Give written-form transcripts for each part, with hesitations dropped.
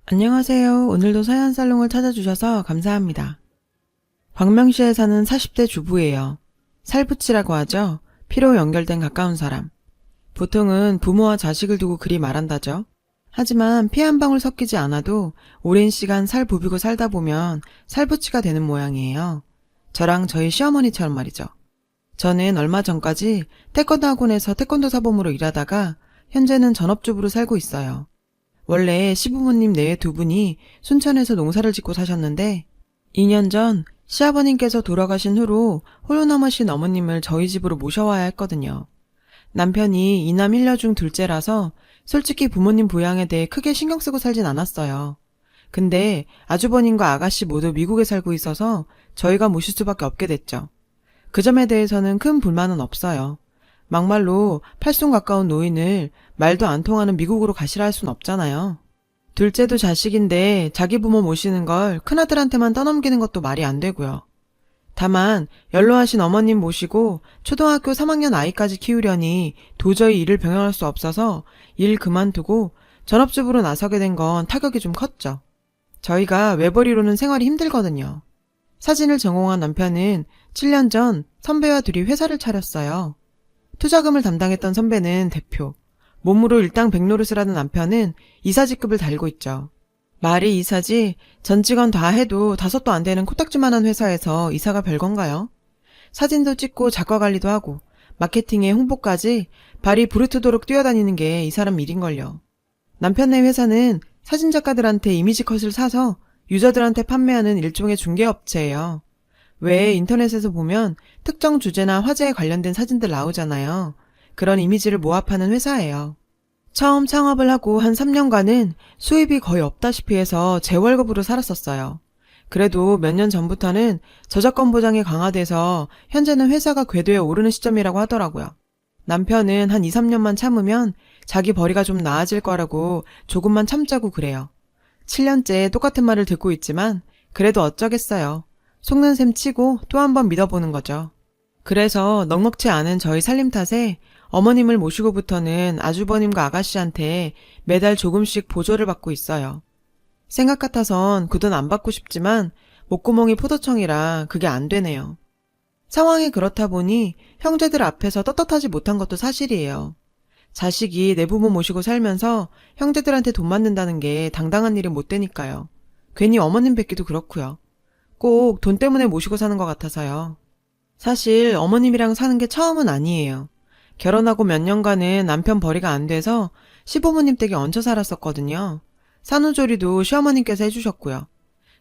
안녕하세요. 오늘도 서현살롱을 찾아주셔서 감사합니다. 광명시에 사는 40대 주부예요. 살부치라고 하죠. 피로 연결된 가까운 사람. 보통은 부모와 자식을 두고 그리 말한다죠. 하지만 피 한 방울 섞이지 않아도 오랜 시간 살 부비고 살다 보면 살부치가 되는 모양이에요. 저랑 저희 시어머니처럼 말이죠. 저는 얼마 전까지 태권도 학원에서 태권도 사범으로 일하다가 현재는 전업주부로 살고 있어요. 원래 시부모님 내외 두 분이 순천에서 농사를 짓고 사셨는데 2년 전 시아버님께서 돌아가신 후로 홀로 남으신 어머님을 저희 집으로 모셔와야 했거든요. 남편이 이남 1녀 중 둘째라서 솔직히 부모님 부양에 대해 크게 신경 쓰고 살진 않았어요. 근데 아주버님과 아가씨 모두 미국에 살고 있어서 저희가 모실 수밖에 없게 됐죠. 그 점에 대해서는 큰 불만은 없어요. 막말로 팔순 가까운 노인을 말도 안 통하는 미국으로 가시라 할 순 없잖아요. 둘째도 자식인데 자기 부모 모시는 걸 큰아들한테만 떠넘기는 것도 말이 안 되고요. 다만 연로하신 어머님 모시고 초등학교 3학년 아이까지 키우려니 도저히 일을 병행할 수 없어서 일 그만두고 전업주부로 나서게 된 건 타격이 좀 컸죠. 저희가 외벌이로는 생활이 힘들거든요. 사진을 전공한 남편은 7년 전 선배와 둘이 회사를 차렸어요. 투자금을 담당했던 선배는 대표, 몸으로 일당백노릇을 하는 남편은 이사직급을 달고 있죠. 말이 이사지 전 직원 다 해도 5도 안 되는 코딱지만한 회사에서 이사가 별건가요? 사진도 찍고 작가 관리도 하고 마케팅에 홍보까지 발이 부르트도록 뛰어다니는 게 이 사람 일인걸요. 남편네 회사는 사진작가들한테 이미지 컷을 사서 유저들한테 판매하는 일종의 중개업체예요. 왜 인터넷에서 보면 특정 주제나 화제에 관련된 사진들 나오잖아요. 그런 이미지를 모합하는 회사예요. 처음 창업을 하고 한 3년간은 수입이 거의 없다시피 해서 제 월급으로 살았었어요. 그래도 몇 년 전부터는 저작권 보장이 강화돼서 현재는 회사가 궤도에 오르는 시점이라고 하더라고요. 남편은 한 2, 3년만 참으면 자기 벌이가 좀 나아질 거라고 조금만 참자고 그래요. 7년째 똑같은 말을 듣고 있지만 그래도 어쩌겠어요. 속는 셈 치고 또 한 번 믿어보는 거죠. 그래서 넉넉치 않은 저희 살림 탓에 어머님을 모시고부터는 아주버님과 아가씨한테 매달 조금씩 보조를 받고 있어요. 생각 같아선 그 돈 안 받고 싶지만 목구멍이 포도청이라 그게 안 되네요. 상황이 그렇다 보니 형제들 앞에서 떳떳하지 못한 것도 사실이에요. 자식이 내 부모 모시고 살면서 형제들한테 돈 받는다는 게 당당한 일이 못 되니까요. 괜히 어머님 뵙기도 그렇고요. 꼭 돈 때문에 모시고 사는 것 같아서요. 사실 어머님이랑 사는 게 처음은 아니에요. 결혼하고 몇 년간은 남편 벌이가 안 돼서 시부모님 댁에 얹혀 살았었거든요. 산후조리도 시어머님께서 해주셨고요.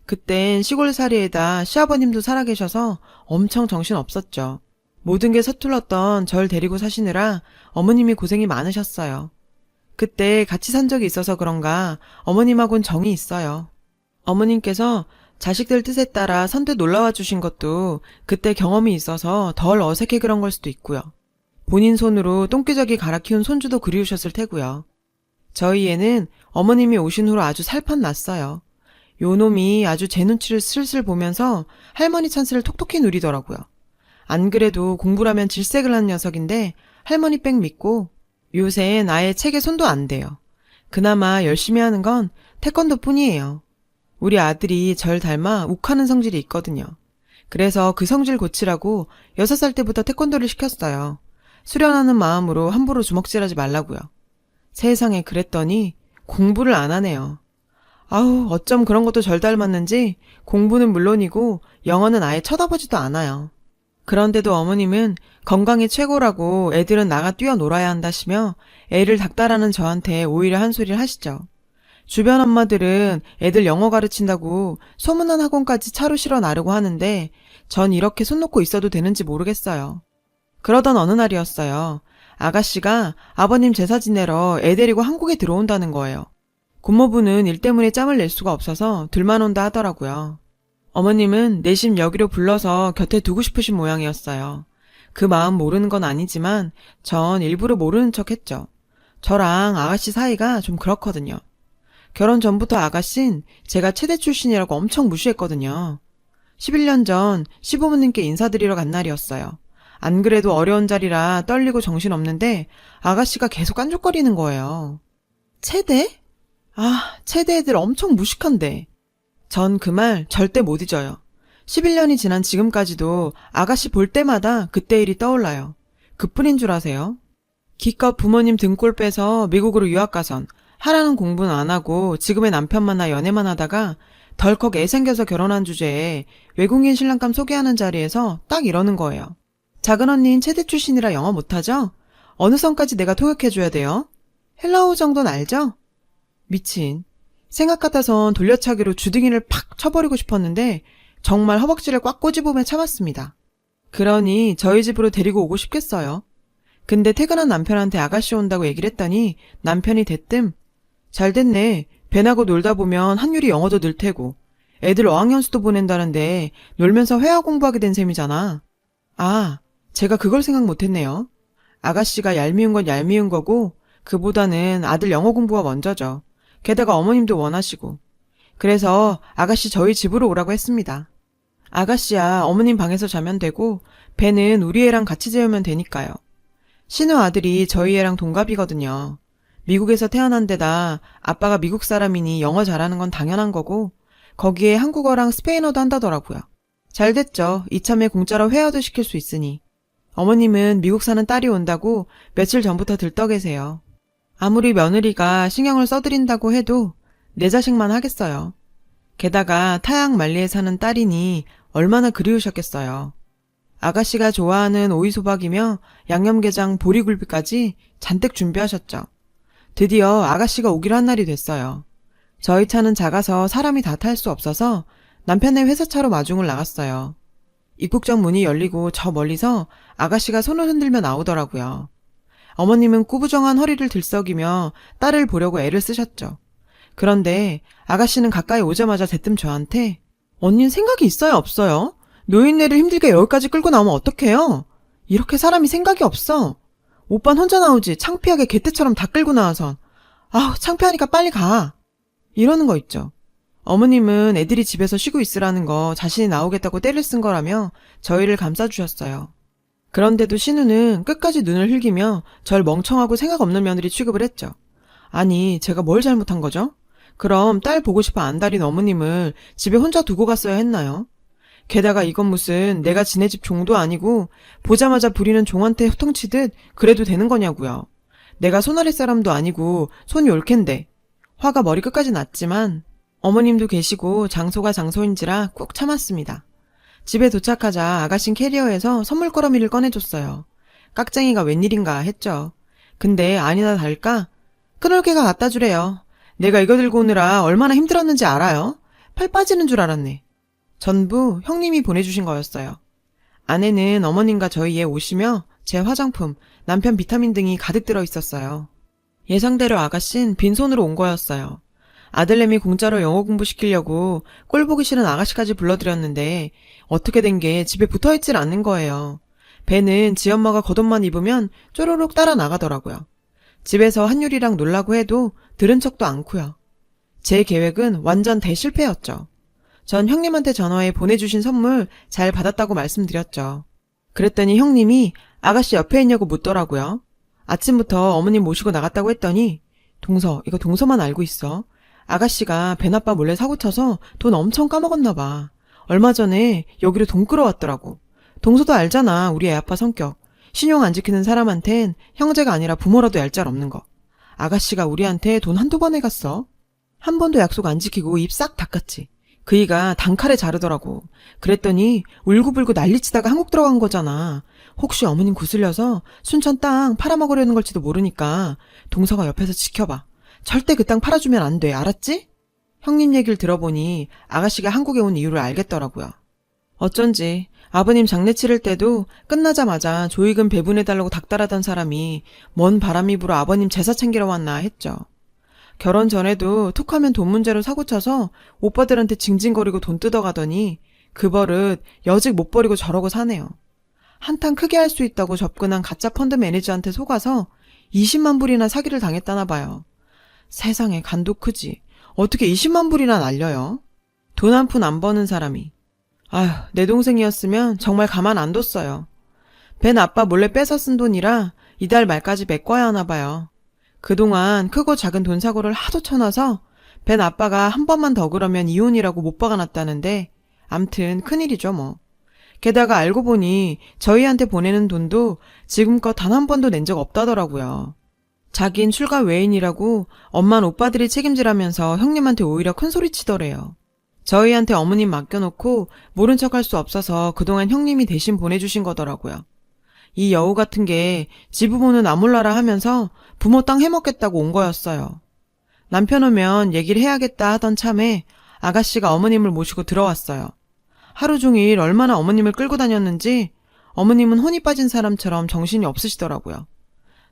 그땐 시골살이에다 시아버님도 살아계셔서 엄청 정신 없었죠. 모든 게 서툴렀던 절 데리고 사시느라 어머님이 고생이 많으셨어요. 그때 같이 산 적이 있어서 그런가 어머님하고는 정이 있어요. 어머님께서 자식들 뜻에 따라 선뜻 놀러와 주신 것도 그때 경험이 있어서 덜 어색해 그런 걸 수도 있고요. 본인 손으로 똥기저귀 갈아 키운 손주도 그리우셨을 테고요. 저희 애는 어머님이 오신 후로 아주 살판 났어요. 요놈이 아주 제 눈치를 슬슬 보면서 할머니 찬스를 톡톡히 누리더라고요. 안 그래도 공부라면 질색을 하는 녀석인데 할머니 백 믿고 요샌 아예 책에 손도 안 대요. 그나마 열심히 하는 건 태권도 뿐이에요. 우리 아들이 절 닮아 욱하는 성질이 있거든요. 그래서 그 성질 고치라고 6살 때부터 태권도를 시켰어요. 수련하는 마음으로 함부로 주먹질하지 말라고요. 세상에 그랬더니 공부를 안 하네요. 아우 어쩜 그런 것도 절 닮았는지 공부는 물론이고 영어는 아예 쳐다보지도 않아요. 그런데도 어머님은 건강이 최고라고 애들은 나가 뛰어놀아야 한다시며 애를 닥달하는 저한테 오히려 한 소리를 하시죠. 주변 엄마들은 애들 영어 가르친다고 소문난 학원까지 차로 실어 나르고 하는데 전 이렇게 손 놓고 있어도 되는지 모르겠어요. 그러던 어느 날이었어요. 아가씨가 아버님 제사 지내러 애 데리고 한국에 들어온다는 거예요. 고모부는 일 때문에 짬을 낼 수가 없어서 둘만 온다 하더라고요. 어머님은 내심 여기로 불러서 곁에 두고 싶으신 모양이었어요. 그 마음 모르는 건 아니지만 전 일부러 모르는 척 했죠. 저랑 아가씨 사이가 좀 그렇거든요. 결혼 전부터 아가씨는 제가 체대 출신이라고 엄청 무시했거든요. 11년 전 시부모님께 인사드리러 간 날이었어요. 안 그래도 어려운 자리라 떨리고 정신없는데 아가씨가 계속 깐족거리는 거예요. 체대? 아, 체대 애들 엄청 무식한데. 전 그 말 절대 못 잊어요. 11년이 지난 지금까지도 아가씨 볼 때마다 그때 일이 떠올라요. 그뿐인 줄 아세요? 기껏 부모님 등골 빼서 미국으로 유학 가선 하라는 공부는 안 하고 지금의 남편 만나 연애만 하다가 덜컥 애 생겨서 결혼한 주제에 외국인 신랑감 소개하는 자리에서 딱 이러는 거예요. 작은 언니인 체대 출신이라 영어 못하죠? 어느 선까지 내가 통역해줘야 돼요? 헬로우 정도는 알죠? 미친. 생각 같아선 돌려차기로 주둥이를 팍 쳐버리고 싶었는데 정말 허벅지를 꽉 꼬집으며 참았습니다. 그러니 저희 집으로 데리고 오고 싶겠어요. 근데 퇴근한 남편한테 아가씨 온다고 얘기를 했더니 남편이 대뜸 잘 됐네. 벤하고 놀다 보면 한율이 영어도 늘 테고 애들 어학연수도 보낸다는데 놀면서 회화 공부하게 된 셈이잖아. 아, 제가 그걸 생각 못했네요. 아가씨가 얄미운 건 얄미운 거고 그보다는 아들 영어 공부가 먼저죠. 게다가 어머님도 원하시고. 그래서 아가씨 저희 집으로 오라고 했습니다. 아가씨야 어머님 방에서 자면 되고 벤은 우리 애랑 같이 재우면 되니까요. 신우 아들이 저희 애랑 동갑이거든요. 미국에서 태어난 데다 아빠가 미국 사람이니 영어 잘하는 건 당연한 거고 거기에 한국어랑 스페인어도 한다더라고요. 잘 됐죠. 이참에 공짜로 회화도 시킬 수 있으니. 어머님은 미국 사는 딸이 온다고 며칠 전부터 들떠 계세요. 아무리 며느리가 신경을 써드린다고 해도 내 자식만 하겠어요. 게다가 타양 말리에 사는 딸이니 얼마나 그리우셨겠어요. 아가씨가 좋아하는 오이소박이며 양념게장 보리굴비까지 잔뜩 준비하셨죠. 드디어 아가씨가 오기로 한 날이 됐어요. 저희 차는 작아서 사람이 다 탈 수 없어서 남편의 회사차로 마중을 나갔어요. 입국장 문이 열리고 저 멀리서 아가씨가 손을 흔들며 나오더라고요. 어머님은 꾸부정한 허리를 들썩이며 딸을 보려고 애를 쓰셨죠. 그런데 아가씨는 가까이 오자마자 대뜸 저한테 언닌 생각이 있어요 없어요? 노인네를 힘들게 여기까지 끌고 나오면 어떡해요? 이렇게 사람이 생각이 없어. 오빤 혼자 나오지 창피하게 개떼처럼 다 끌고 나와선. 아우 창피하니까 빨리 가. 이러는 거 있죠. 어머님은 애들이 집에서 쉬고 있으라는 거 자신이 나오겠다고 떼를 쓴 거라며 저희를 감싸주셨어요. 그런데도 신우는 끝까지 눈을 흘기며 절 멍청하고 생각 없는 며느리 취급을 했죠. 아니 제가 뭘 잘못한 거죠? 그럼 딸 보고 싶어 안달인 어머님을 집에 혼자 두고 갔어야 했나요? 게다가 이건 무슨 내가 지네 집 종도 아니고 보자마자 부리는 종한테 호통치듯 그래도 되는 거냐고요. 내가 손아랫 사람도 아니고 손이 옳텐데. 화가 머리 끝까지 났지만 어머님도 계시고 장소가 장소인지라 꾹 참았습니다. 집에 도착하자 아가씨는 캐리어에서 선물 꾸러미를 꺼내줬어요. 깍쟁이가 웬일인가 했죠. 근데 아니나 다를까 큰올개가 갖다 주래요. 내가 이거 들고 오느라 얼마나 힘들었는지 알아요? 팔 빠지는 줄 알았네. 전부 형님이 보내주신 거였어요. 안에는 어머님과 저희 애 옷이며 제 화장품, 남편 비타민 등이 가득 들어 있었어요. 예상대로 아가씨는 빈손으로 온 거였어요. 아들내미 공짜로 영어 공부시키려고 꼴보기 싫은 아가씨까지 불러들였는데 어떻게 된 게 집에 붙어있질 않는 거예요. 배는 지 엄마가 겉옷만 입으면 쪼로록 따라 나가더라고요. 집에서 한율이랑 놀라고 해도 들은 척도 않고요. 제 계획은 완전 대실패였죠. 전 형님한테 전화해 보내주신 선물 잘 받았다고 말씀드렸죠. 그랬더니 형님이 아가씨 옆에 있냐고 묻더라고요. 아침부터 어머님 모시고 나갔다고 했더니 동서, 이거 동서만 알고 있어. 아가씨가 벤아빠 몰래 사고쳐서 돈 엄청 까먹었나 봐. 얼마 전에 여기로 돈 끌어왔더라고. 동서도 알잖아, 우리 애아빠 성격. 신용 안 지키는 사람한텐 형제가 아니라 부모라도 얄짤 없는 거. 아가씨가 우리한테 돈 한두 번 해갔어. 한 번도 약속 안 지키고 입 싹 닦았지. 그이가 단칼에 자르더라고. 그랬더니 울고불고 난리치다가 한국 들어간 거잖아. 혹시 어머님 구슬려서 순천 땅 팔아먹으려는 걸지도 모르니까 동서가 옆에서 지켜봐. 절대 그 땅 팔아주면 안 돼. 알았지? 형님 얘기를 들어보니 아가씨가 한국에 온 이유를 알겠더라고요. 어쩐지 아버님 장례 치를 때도 끝나자마자 조의금 배분해달라고 닥달하던 사람이 뭔 바람이 불어 아버님 제사 챙기러 왔나 했죠. 결혼 전에도 툭하면 돈 문제로 사고쳐서 오빠들한테 징징거리고 돈 뜯어가더니 그 버릇 여직 못 버리고 저러고 사네요. 한탕 크게 할 수 있다고 접근한 가짜 펀드 매니저한테 속아서 20만 불이나 사기를 당했다나 봐요. 세상에 간도 크지. 어떻게 20만 불이나 날려요? 돈 한 푼 안 버는 사람이. 아휴, 내 동생이었으면 정말 가만 안 뒀어요. 벤 아빠 몰래 뺏어 쓴 돈이라 이달 말까지 메꿔야 하나 봐요. 그동안 크고 작은 돈 사고를 하도 쳐놔서 벤 아빠가 한 번만 더 그러면 이혼이라고 못 박아놨다는데 암튼 큰일이죠 뭐. 게다가 알고 보니 저희한테 보내는 돈도 지금껏 단 한 번도 낸 적 없다더라고요. 자긴 출가 외인이라고 엄만 오빠들이 책임지라면서 형님한테 오히려 큰소리 치더래요. 저희한테 어머님 맡겨놓고 모른 척할 수 없어서 그동안 형님이 대신 보내주신 거더라고요. 이 여우 같은 게 지부모는 아몰라라 하면서 부모 땅 해먹겠다고 온 거였어요. 남편 오면 얘기를 해야겠다 하던 참에 아가씨가 어머님을 모시고 들어왔어요. 하루 종일 얼마나 어머님을 끌고 다녔는지 어머님은 혼이 빠진 사람처럼 정신이 없으시더라고요.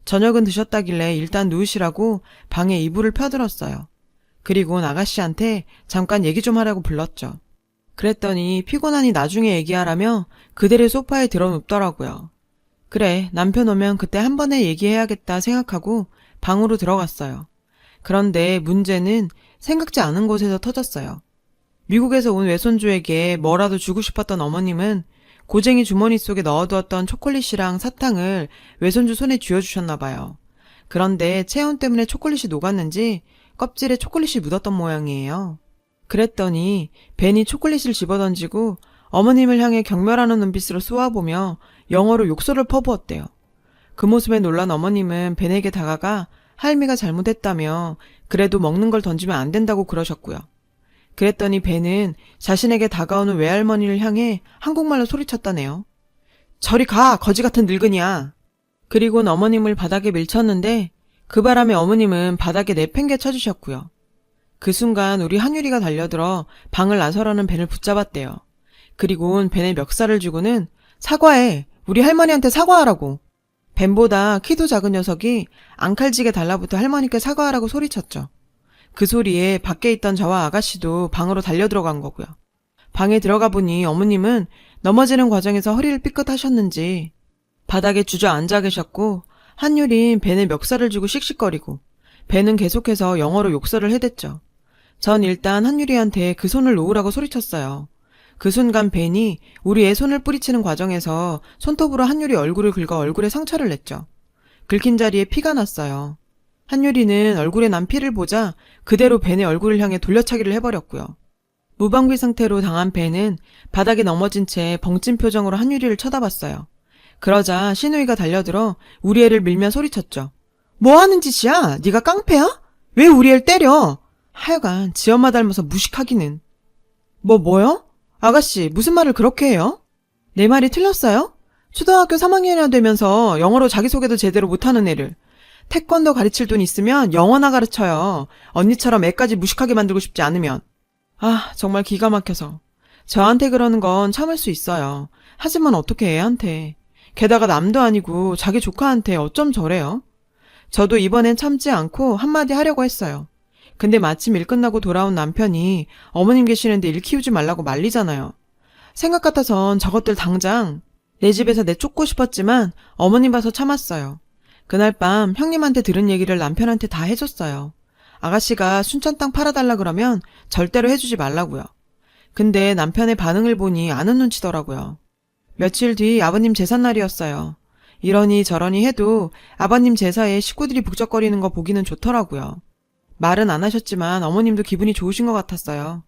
저녁은 드셨다길래 일단 누우시라고 방에 이불을 펴들었어요. 그리고는 아가씨한테 잠깐 얘기 좀 하라고 불렀죠. 그랬더니 피곤하니 나중에 얘기하라며 그대로 소파에 들어눕더라고요. 그래, 남편 오면 그때 한 번에 얘기해야겠다 생각하고 방으로 들어갔어요. 그런데 문제는 생각지 않은 곳에서 터졌어요. 미국에서 온 외손주에게 뭐라도 주고 싶었던 어머님은 고쟁이 주머니 속에 넣어두었던 초콜릿이랑 사탕을 외손주 손에 쥐어주셨나 봐요. 그런데 체온 때문에 초콜릿이 녹았는지 껍질에 초콜릿이 묻었던 모양이에요. 그랬더니 벤이 초콜릿을 집어던지고 어머님을 향해 경멸하는 눈빛으로 쏘아보며 영어로 욕설을 퍼부었대요. 그 모습에 놀란 어머님은 벤에게 다가가 할미가 잘못했다며 그래도 먹는 걸 던지면 안 된다고 그러셨고요. 그랬더니 벤은 자신에게 다가오는 외할머니를 향해 한국말로 소리쳤다네요. 저리 가, 거지 같은 늙은이야. 그리고는 어머님을 바닥에 밀쳤는데 그 바람에 어머님은 바닥에 내팽개 쳐주셨고요. 그 순간 우리 한유리가 달려들어 방을 나서려는 벤을 붙잡았대요. 그리고는 벤에 멱살을 주고는 사과해, 우리 할머니한테 사과하라고. 벤보다 키도 작은 녀석이 앙칼지게 달라붙어 할머니께 사과하라고 소리쳤죠. 그 소리에 밖에 있던 저와 아가씨도 방으로 달려들어간 거고요. 방에 들어가 보니 어머님은 넘어지는 과정에서 허리를 삐끗하셨는지 바닥에 주저앉아 계셨고 한유린 벤에 멱살을 주고 씩씩거리고 벤은 계속해서 영어로 욕설을 해댔죠. 전 일단 한유리한테 그 손을 놓으라고 소리쳤어요. 그 순간 벤이 우리 애 손을 뿌리치는 과정에서 손톱으로 한유리 얼굴을 긁어 얼굴에 상처를 냈죠. 긁힌 자리에 피가 났어요. 한유리는 얼굴에 난 피를 보자 그대로 벤의 얼굴을 향해 돌려차기를 해버렸고요. 무방비 상태로 당한 벤은 바닥에 넘어진 채 벙찐 표정으로 한유리를 쳐다봤어요. 그러자 시누이가 달려들어 우리 애를 밀며 소리쳤죠. 뭐 하는 짓이야? 네가 깡패야? 왜 우리 애를 때려? 하여간 지 엄마 닮아서 무식하기는. 뭐요? 아가씨 무슨 말을 그렇게 해요? 내 말이 틀렸어요? 초등학교 3학년이나 되면서 영어로 자기소개도 제대로 못하는 애를 태권도 가르칠 돈 있으면 영어나 가르쳐요. 언니처럼 애까지 무식하게 만들고 싶지 않으면. 아, 정말 기가 막혀서. 저한테 그러는 건 참을 수 있어요. 하지만 어떻게 애한테. 게다가 남도 아니고 자기 조카한테 어쩜 저래요? 저도 이번엔 참지 않고 한마디 하려고 했어요. 근데 마침 일 끝나고 돌아온 남편이 어머님 계시는데 일 키우지 말라고 말리잖아요. 생각 같아선 저것들 당장 내 집에서 내쫓고 싶었지만 어머님 봐서 참았어요. 그날 밤 형님한테 들은 얘기를 남편한테 다 해줬어요. 아가씨가 순천 땅 팔아달라 그러면 절대로 해주지 말라고요. 근데 남편의 반응을 보니 아는 눈치더라고요. 며칠 뒤 아버님 제삿날이었어요. 이러니 저러니 해도 아버님 제사에 식구들이 북적거리는 거 보기는 좋더라고요. 말은 안 하셨지만 어머님도 기분이 좋으신 것 같았어요.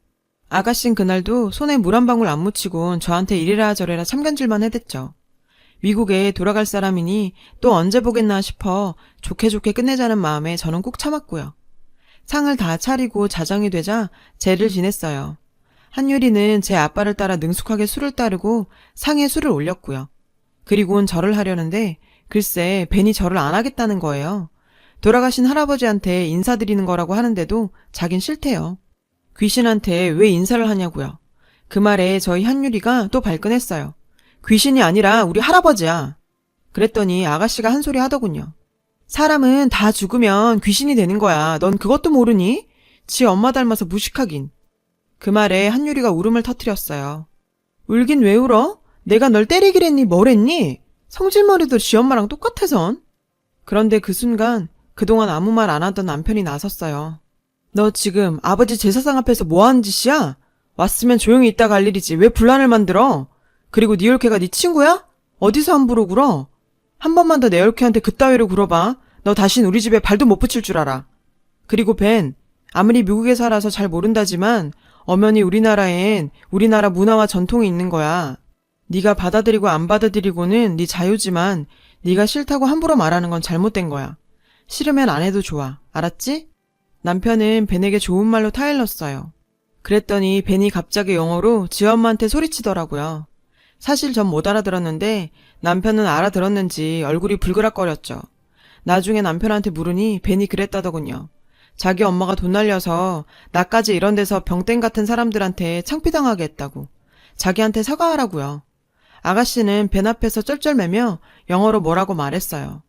아가씨는 그날도 손에 물 한 방울 안 묻히곤 저한테 이래라 저래라 참견질만 해댔죠. 미국에 돌아갈 사람이니 또 언제 보겠나 싶어 좋게 끝내자는 마음에 저는 꾹 참았고요. 상을 다 차리고 자정이 되자 제를 지냈어요. 한유리는 제 아빠를 따라 능숙하게 술을 따르고 상에 술을 올렸고요. 그리고는 절을 하려는데 글쎄 벤이 절을 안 하겠다는 거예요. 돌아가신 할아버지한테 인사드리는 거라고 하는데도 자긴 싫대요. 귀신한테 왜 인사를 하냐고요. 그 말에 저희 한유리가 또 발끈했어요. 귀신이 아니라 우리 할아버지야. 그랬더니 아가씨가 한 소리 하더군요. 사람은 다 죽으면 귀신이 되는 거야. 넌 그것도 모르니? 지 엄마 닮아서 무식하긴. 그 말에 한유리가 울음을 터뜨렸어요. 울긴 왜 울어? 내가 널 때리기랬니 뭐랬니? 성질머리도 지 엄마랑 똑같아선. 그런데 그 순간 그동안 아무 말 안 하던 남편이 나섰어요. 너 지금 아버지 제사상 앞에서 뭐 하는 짓이야? 왔으면 조용히 있다 갈 일이지 왜 분란을 만들어? 그리고 네 올케가 네 친구야? 어디서 함부로 굴어? 한 번만 더 내 올케한테 그따위로 굴어봐. 너 다신 우리 집에 발도 못 붙일 줄 알아. 그리고 벤, 아무리 미국에 살아서 잘 모른다지만 엄연히 우리나라엔 우리나라 문화와 전통이 있는 거야. 네가 받아들이고 안 받아들이고는 네 자유지만 네가 싫다고 함부로 말하는 건 잘못된 거야. 싫으면 안 해도 좋아. 알았지? 남편은 벤에게 좋은 말로 타일렀어요. 그랬더니 벤이 갑자기 영어로 지 엄마한테 소리치더라고요. 사실 전 못 알아들었는데 남편은 알아들었는지 얼굴이 불그락거렸죠. 나중에 남편한테 물으니 벤이 그랬다더군요. 자기 엄마가 돈 날려서 나까지 이런 데서 병땡 같은 사람들한테 창피당하게 했다고. 자기한테 사과하라고요. 아가씨는 벤 앞에서 쩔쩔매며 영어로 뭐라고 말했어요.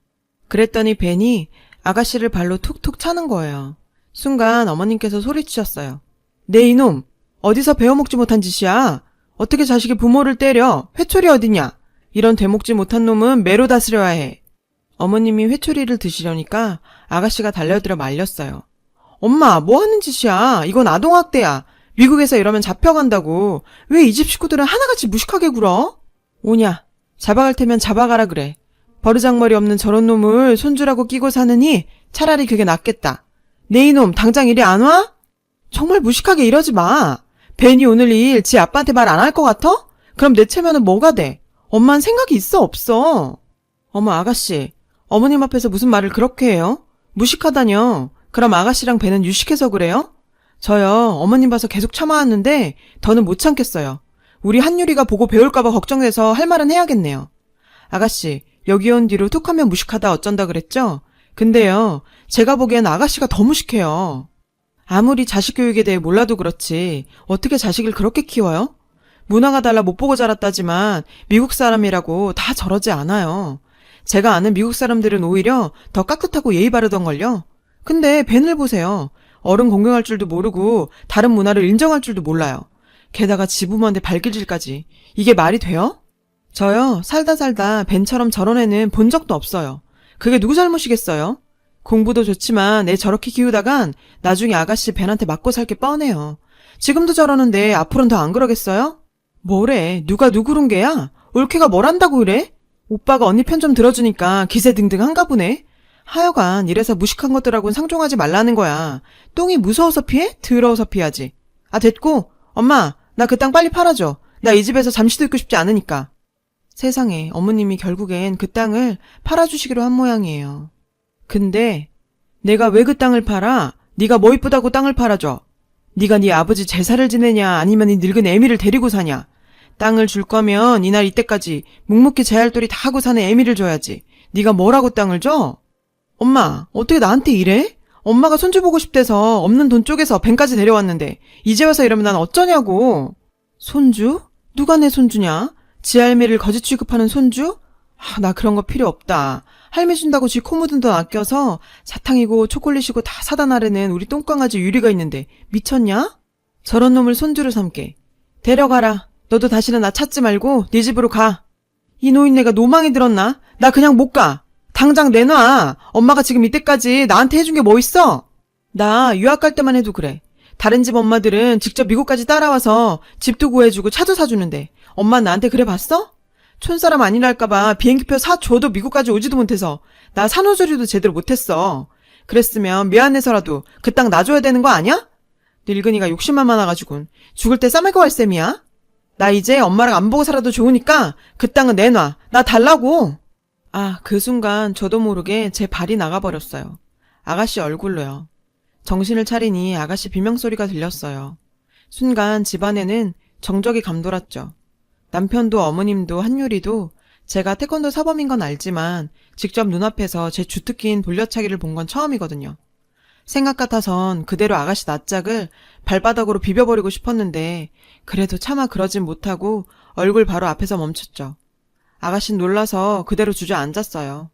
그랬더니 벤이 아가씨를 발로 툭툭 차는 거예요. 순간 어머님께서 소리치셨어요. 네 이놈! 어디서 배워먹지 못한 짓이야? 어떻게 자식이 부모를 때려? 회초리 어디냐? 이런 되먹지 못한 놈은 매로 다스려야 해. 어머님이 회초리를 드시려니까 아가씨가 달려들어 말렸어요. 엄마, 뭐 하는 짓이야? 이건 아동학대야. 미국에서 이러면 잡혀간다고. 왜 이 집 식구들은 하나같이 무식하게 굴어? 오냐, 잡아갈 테면 잡아가라 그래. 버르장머리 없는 저런 놈을 손주라고 끼고 사느니 차라리 그게 낫겠다. 네 이놈, 당장 이리 안 와? 정말 무식하게 이러지 마. 벤이 오늘 일 지 아빠한테 말 안 할 것 같아? 그럼 내 체면은 뭐가 돼? 엄마는 생각이 있어 없어? 어머 아가씨, 어머님 앞에서 무슨 말을 그렇게 해요? 무식하다뇨. 그럼 아가씨랑 벤은 유식해서 그래요? 저요, 어머님 봐서 계속 참아왔는데 더는 못 참겠어요. 우리 한유리가 보고 배울까봐 걱정돼서 할 말은 해야겠네요. 아가씨, 여기 온 뒤로 툭하면 무식하다 어쩐다 그랬죠? 근데요, 제가 보기엔 아가씨가 더 무식해요. 아무리 자식 교육에 대해 몰라도 그렇지 어떻게 자식을 그렇게 키워요? 문화가 달라 못 보고 자랐다지만 미국 사람이라고 다 저러지 않아요. 제가 아는 미국 사람들은 오히려 더 깍듯하고 예의 바르던걸요. 근데 벤을 보세요. 어른 공경할 줄도 모르고 다른 문화를 인정할 줄도 몰라요. 게다가 지부모한테 발길질까지. 이게 말이 돼요? 저요, 살다 벤처럼 저런 애는 본 적도 없어요. 그게 누구 잘못이겠어요? 공부도 좋지만 애 저렇게 키우다간 나중에 아가씨 벤한테 맞고 살 게 뻔해요. 지금도 저러는데 앞으로는 더 안 그러겠어요? 뭐래, 누가 누구른 게야? 올케가 뭘 한다고 그래? 오빠가 언니 편 좀 들어주니까 기세등등한가 보네. 하여간 이래서 무식한 것들하고는 상종하지 말라는 거야. 똥이 무서워서 피해? 더러워서 피하지. 아 됐고, 엄마 나 그 땅 빨리 팔아줘. 나 이 집에서 잠시도 있고 싶지 않으니까. 세상에, 어머님이 결국엔 그 땅을 팔아주시기로 한 모양이에요. 근데 내가 왜 그 땅을 팔아? 네가 뭐 이쁘다고 땅을 팔아줘? 네가 네 아버지 제사를 지내냐 아니면 이 늙은 애미를 데리고 사냐? 땅을 줄 거면 이날 이때까지 묵묵히 제 할 도리 다 하고 사는 애미를 줘야지. 네가 뭐라고 땅을 줘? 엄마, 어떻게 나한테 이래? 엄마가 손주 보고 싶대서 없는 돈 쪼개서 벤까지 데려왔는데 이제 와서 이러면 난 어쩌냐고. 손주? 누가 내 손주냐? 지 할미를 거짓 취급하는 손주? 아, 나 그런 거 필요 없다. 할미 준다고 지 코 묻은 돈 아껴서 사탕이고 초콜릿이고 다 사다 나르는 우리 똥강아지 유리가 있는데 미쳤냐? 저런 놈을 손주로 삼게. 데려가라. 너도 다시는 나 찾지 말고 네 집으로 가. 이 노인네가 노망이 들었나? 나 그냥 못 가. 당장 내놔. 엄마가 지금 이때까지 나한테 해준 게 뭐 있어? 나 유학 갈 때만 해도 그래. 다른 집 엄마들은 직접 미국까지 따라와서 집도 구해주고 차도 사주는데 엄마 나한테 그래 봤어? 촌사람 아니랄까봐 비행기표 사줘도 미국까지 오지도 못해서 나 산후조리도 제대로 못했어. 그랬으면 미안해서라도 그 땅 놔줘야 되는 거 아니야? 늙은이가 욕심만 많아가지고는 죽을 때 싸매고 할 셈이야? 나 이제 엄마랑 안 보고 살아도 좋으니까 그 땅은 내놔. 나 달라고. 아, 그 순간 저도 모르게 제 발이 나가버렸어요. 아가씨 얼굴로요. 정신을 차리니 아가씨 비명소리가 들렸어요. 순간 집안에는 정적이 감돌았죠. 남편도 어머님도 한유리도 제가 태권도 사범인 건 알지만 직접 눈앞에서 제 주특기인 돌려차기를 본 건 처음이거든요. 생각 같아선 그대로 아가씨 낯짝을 발바닥으로 비벼버리고 싶었는데 그래도 차마 그러진 못하고 얼굴 바로 앞에서 멈췄죠. 아가씨는 놀라서 그대로 주저앉았어요.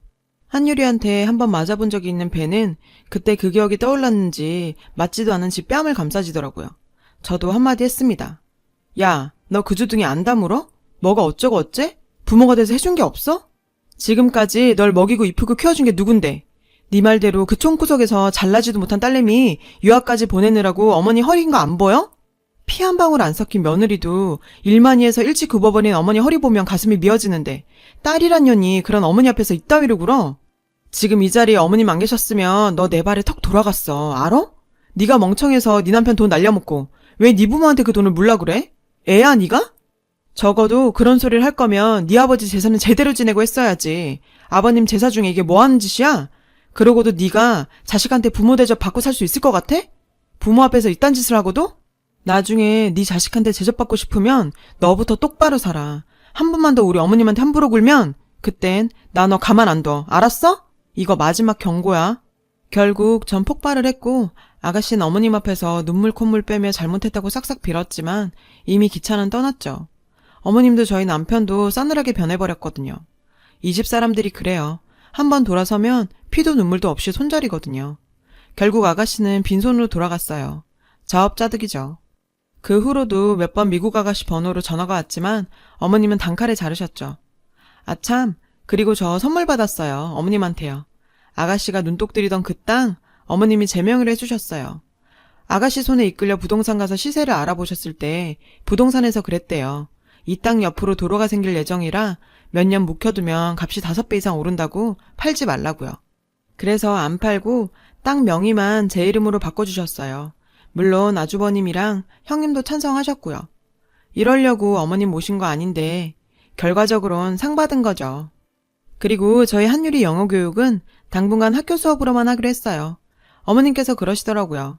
한유리한테 한번 맞아본 적이 있는 벤은 그때 그 기억이 떠올랐는지 맞지도 않은 지 뺨을 감싸지더라고요. 저도 한마디 했습니다. 야, 너 그 주둥이 안 다물어? 뭐가 어쩌고 어째? 부모가 돼서 해준 게 없어? 지금까지 널 먹이고 이쁘고 키워준 게 누군데? 네 말대로 그 총구석에서 잘나지도 못한 딸내미 유학까지 보내느라고 어머니 허리인 거 안 보여? 피 한 방울 안 섞인 며느리도 일만이에서 일찍 굽어버린 어머니 허리 보면 가슴이 미어지는데 딸이란 년이 그런 어머니 앞에서 이따위로 굴어? 지금 이 자리에 어머님 안 계셨으면 너 내 발에 턱 돌아갔어. 알아? 네가 멍청해서 네 남편 돈 날려먹고 왜 네 부모한테 그 돈을 물라 그래? 애야 네가? 적어도 그런 소리를 할 거면 네 아버지 제사는 제대로 지내고 했어야지. 아버님 제사 중에 이게 뭐 하는 짓이야? 그러고도 네가 자식한테 부모 대접 받고 살 수 있을 것 같아? 부모 앞에서 이딴 짓을 하고도? 나중에 네 자식한테 제접받고 싶으면 너부터 똑바로 살아. 한 번만 더 우리 어머님한테 함부로 굴면 그땐 나 너 가만 안 둬. 알았어? 이거 마지막 경고야. 결국 전 폭발을 했고 아가씨는 어머님 앞에서 눈물 콧물 빼며 잘못했다고 싹싹 빌었지만 이미 기차는 떠났죠. 어머님도 저희 남편도 싸늘하게 변해버렸거든요. 이 집 사람들이 그래요. 한번 돌아서면 피도 눈물도 없이 손절이거든요. 결국 아가씨는 빈손으로 돌아갔어요. 자업자득이죠. 그 후로도 몇 번 미국 아가씨 번호로 전화가 왔지만 어머님은 단칼에 자르셨죠. 아참, 그리고 저 선물 받았어요. 어머님한테요. 아가씨가 눈독 들이던 그 땅 어머님이 제명을 해주셨어요. 아가씨 손에 이끌려 부동산 가서 시세를 알아보셨을 때 부동산에서 그랬대요. 이 땅 옆으로 도로가 생길 예정이라 몇 년 묵혀두면 값이 5배 이상 오른다고 팔지 말라고요. 그래서 안 팔고 땅 명의만 제 이름으로 바꿔주셨어요. 물론 아주버님이랑 형님도 찬성하셨고요. 이러려고 어머님 모신 거 아닌데 결과적으론 상 받은 거죠. 그리고 저희 한유리 영어 교육은 당분간 학교 수업으로만 하기로 했어요. 어머님께서 그러시더라고요.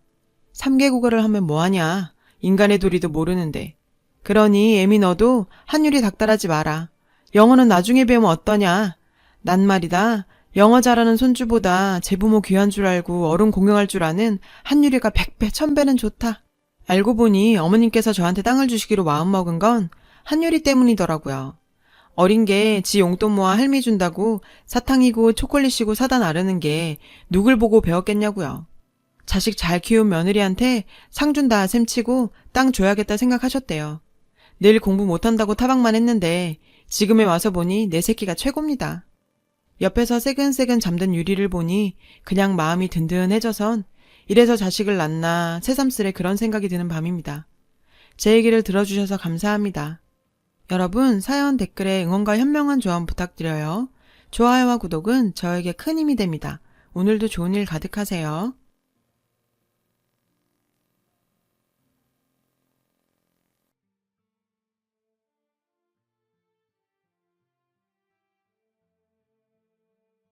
3개 국어를 하면 뭐하냐. 인간의 도리도 모르는데. 그러니 애미 너도 한유리 닥달하지 마라. 영어는 나중에 배우면 어떠냐. 난 말이다. 영어 잘하는 손주보다 제 부모 귀한 줄 알고 어른 공경할 줄 아는 한유리가 100배, 1000배는 좋다. 알고 보니 어머님께서 저한테 땅을 주시기로 마음먹은 건 한유리 때문이더라고요. 어린 게 지 용돈 모아 할미 준다고 사탕이고 초콜릿이고 사다 나르는 게 누굴 보고 배웠겠냐고요. 자식 잘 키운 며느리한테 상 준다 셈치고 땅 줘야겠다 생각하셨대요. 늘 공부 못한다고 타박만 했는데 지금에 와서 보니 내 새끼가 최고입니다. 옆에서 새근새근 잠든 유리를 보니 그냥 마음이 든든해져선 이래서 자식을 낳나 새삼스레 그런 생각이 드는 밤입니다. 제 얘기를 들어주셔서 감사합니다. 여러분 사연 댓글에 응원과 현명한 조언 부탁드려요. 좋아요와 구독은 저에게 큰 힘이 됩니다. 오늘도 좋은 일 가득하세요.